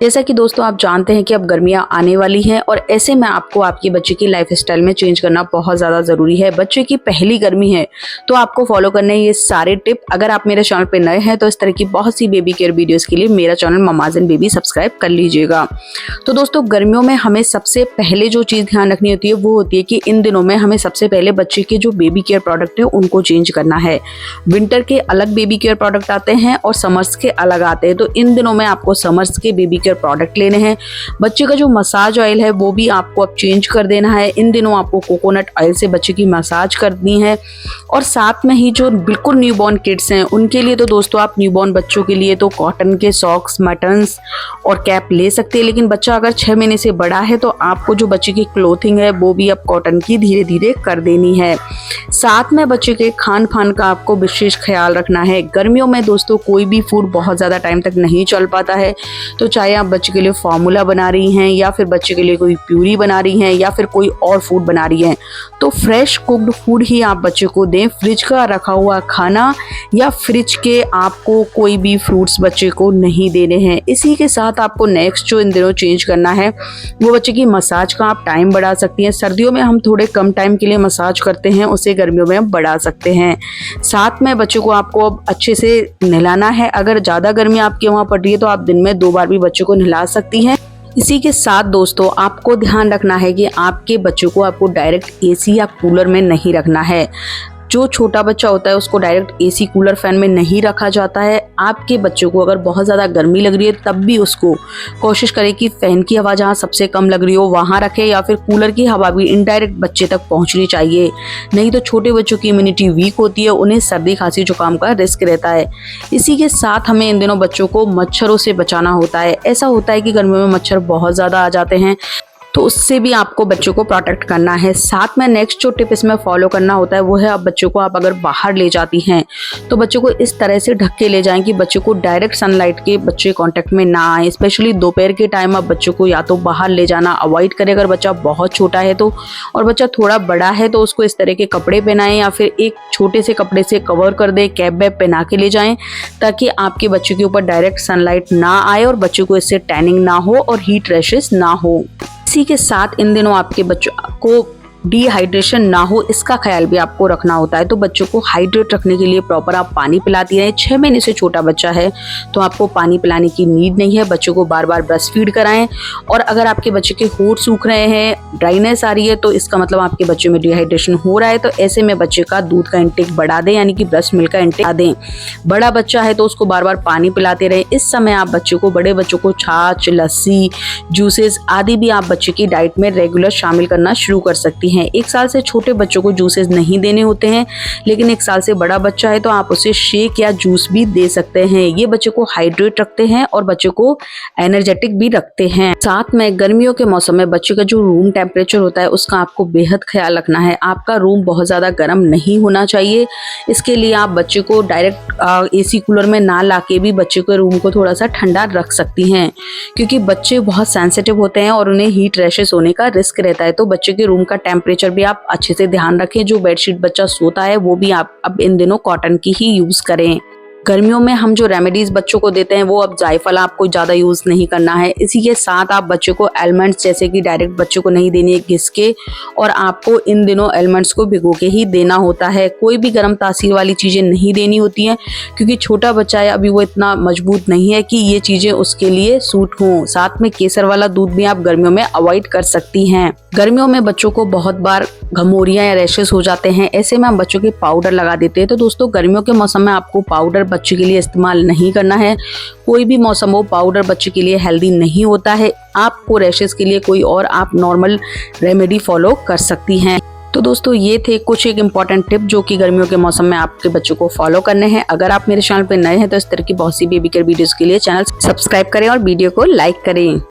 जैसा कि दोस्तों आप जानते हैं कि अब गर्मियां आने वाली हैं और ऐसे में आपको आपके बच्चे की लाइफस्टाइल में चेंज करना बहुत ज़्यादा ज़रूरी है। बच्चे की पहली गर्मी है तो आपको फॉलो करने हैं ये सारे टिप। अगर आप मेरे चैनल पे नए हैं तो इस तरह की बहुत सी बेबी केयर वीडियोस के लिए मेरा channel mama's and baby subscribe कर लीजिएगा। तो दोस्तों गर्मियों में हमें सबसे पहले जो चीज़ ध्यान रखनी होती है वो होती है कि इन दिनों में हमें सबसे पहले बच्चे के जो बेबी केयर प्रोडक्ट है उनको चेंज करना है। विंटर के अलग बेबी केयर प्रोडक्ट आते हैं और समर्स के अलग आते हैं। तो इन दिनों में आपको समर्स के बेबी केयर प्रोडक्ट लेने हैं। बच्चे का जो मसाज ऑयल है वो भी आपको अब चेंज कर देना है। इन दिनों आपको कोकोनट ऑयल से बच्चे की मसाज करनी है। और साथ में ही जो बिल्कुल न्यूबॉर्न किड्स हैं उनके लिए तो दोस्तों आप न्यूबॉर्न बच्चों के लिए तो कॉटन के सॉक्स, मटन्स और कैप ले सकते हैं। लेकिन बच्चा अगर 6 महीने से बड़ा है तो आपको जो बच्चे की क्लोथिंग है वो भी अब कॉटन की धीरे धीरे कर देनी है। साथ में बच्चे के खान पान का आपको विशेष ख्याल रखना है। गर्मियों में दोस्तों कोई भी फूड बहुत ज़्यादा टाइम तक नहीं चल पाता है। तो चाहे आप बच्चे के लिए फार्मूला बना रही हैं या फिर बच्चे के लिए कोई प्यूरी बना रही हैं या फिर कोई और फूड बना रही हैं तो फ्रेश कुक्ड फूड ही आप बच्चे को दें। फ्रिज का रखा हुआ खाना या फ्रिज के आपको कोई भी फ्रूट्स बच्चे को नहीं देने हैं। इसी के साथ आपको नेक्स्ट जो इन दिनों चेंज करना है वो बच्चे की मसाज का आप टाइम बढ़ा सकती हैं। सर्दियों में हम थोड़े कम टाइम के लिए मसाज करते हैं, उसे गर्मियों में हम बढ़ा सकते हैं। साथ में बच्चे को आपको अब अच्छे से नहलाना है। अगर ज़्यादा गर्मी आपके वहाँ पड़ रही है तो आप दिन में 2 बार भी बच्चे को नहला सकती हैं। इसी के साथ दोस्तों आपको ध्यान रखना है कि आपके बच्चों को आपको डायरेक्ट एसी या कूलर में नहीं रखना है। जो छोटा बच्चा होता है उसको डायरेक्ट एसी कूलर फैन में नहीं रखा जाता है। आपके बच्चों को अगर बहुत ज़्यादा गर्मी लग रही है तब भी उसको कोशिश करें कि फ़ैन की हवा जहाँ सबसे कम लग रही हो वहाँ रखें या फिर कूलर की हवा भी इनडायरेक्ट बच्चे तक पहुँचनी चाहिए। नहीं तो छोटे बच्चों की इम्यूनिटी वीक होती है, उन्हें सर्दी खांसी जुकाम का रिस्क रहता है। इसी के साथ हमें इन दिनों बच्चों को मच्छरों से बचाना होता है। ऐसा होता है कि गर्मियों में मच्छर बहुत ज़्यादा आ जाते हैं तो उससे भी आपको बच्चों को प्रोटेक्ट करना है। साथ में नेक्स्ट जो टिप इसमें फॉलो करना होता है वो है अब बच्चों को आप अगर बाहर ले जाती हैं तो बच्चों को इस तरह से ढक के ले जाएं कि बच्चे को डायरेक्ट सनलाइट के बच्चे कांटेक्ट में ना आए। स्पेशली दोपहर के टाइम आप बच्चों को या तो बाहर ले जाना अवॉइड करें अगर बच्चा बहुत छोटा है तो, और बच्चा थोड़ा बड़ा है तो उसको इस तरह के कपड़े पहनाएं या फिर एक छोटे से कपड़े से कवर कर दें, कैप वैप पहना के ले जाएं ताकि आपके बच्चे के ऊपर डायरेक्ट सनलाइट ना आए और बच्चे को इससे टैनिंग ना हो और हीट रैशेस ना हो। इसी के साथ इन दिनों आपके बच्चों को डिहाइड्रेशन ना हो इसका ख्याल भी आपको रखना होता है। तो बच्चों को हाइड्रेट रखने के लिए प्रॉपर आप पानी पिलाती रहें। 6 महीने से छोटा बच्चा है तो आपको पानी पिलाने की नीड नहीं है। बच्चों को बार बार ब्रेस्ट फीड कराएं। और अगर आपके बच्चे के होंठ सूख रहे हैं, ड्राइनेस आ रही है तो इसका मतलब आपके बच्चे में डिहाइड्रेशन हो रहा है। तो ऐसे में बच्चे का दूध का इंटेक बढ़ा दें, यानी कि ब्रेस्ट मिल्क का इंटेक दें। बड़ा बच्चा है तो उसको बार बार पानी पिलाते रहें। इस समय आप बच्चों को, बड़े बच्चों को छाछ, लस्सी, जूसेस आदि भी आप बच्चे की डाइट में रेगुलर शामिल करना शुरू कर सकती हैं। 1 साल से छोटे बच्चों को जूसेस नहीं देने होते हैं, लेकिन 1 साल से बड़ा बच्चा है तो आप उसे शेक या जूस भी दे सकते हैं। ये बच्चे को हाइड्रेट रखते हैं और बच्चे को एनर्जेटिक भी रखते हैं। साथ में गर्मियों के मौसम में बच्चे का जो रूम टेम्परेचर होता है उसका आपको बेहद ख्याल रखना है। आपका रूम बहुत ज़्यादा गर्म नहीं होना चाहिए। इसके लिए आप बच्चे को डायरेक्ट एसी कूलर में ना लाके भी बच्चे के रूम को थोड़ा सा ठंडा रख सकती हैं, क्योंकि बच्चे बहुत सेंसिटिव होते हैं और उन्हें हीट रैशेस होने का रिस्क रहता है। तो बच्चे के रूम का टेम्परेचर भी आप अच्छे से ध्यान रखें। जो बेडशीट बच्चा सोता है वो भी आप अब इन दिनों कॉटन की ही यूज करें। गर्मियों में हम जो रेमेडीज बच्चों को देते हैं वो अब जायफल आपको ज़्यादा यूज़ नहीं करना है। इसी के साथ आप बच्चे को एलमंड्स जैसे कि डायरेक्ट बच्चे को नहीं देनी है घिस के, और आपको इन दिनों एलमंड्स को भिगो के ही देना होता है। कोई भी गर्म तासीर वाली चीज़ें नहीं देनी होती हैं क्योंकि छोटा बच्चा है, अभी वो इतना मजबूत नहीं है कि ये चीज़ें उसके लिए सूट हों। साथ में केसर वाला दूध भी आप गर्मियों में अवॉइड कर सकती हैं। गर्मियों में बच्चों को बहुत बार घमौरियाँ या रैशेस हो जाते हैं, ऐसे में हम बच्चों के पाउडर लगा देते हैं। तो दोस्तों गर्मियों के मौसम में आपको पाउडर बच्चे के लिए इस्तेमाल नहीं करना है। कोई भी मौसम हो, पाउडर बच्चे के लिए हेल्दी नहीं होता है। आपको रैशेस के लिए कोई और आप नॉर्मल रेमेडी फॉलो कर सकती हैं। तो दोस्तों ये थे कुछ एक इम्पॉर्टेंट टिप जो कि गर्मियों के मौसम में आपके बच्चों को फॉलो करने हैं। अगर आप मेरे चैनल पर नए हैं तो इस तरह की बहुत सी बेबी केयर वीडियोस के लिए चैनल सब्सक्राइब करें और वीडियो को लाइक करें।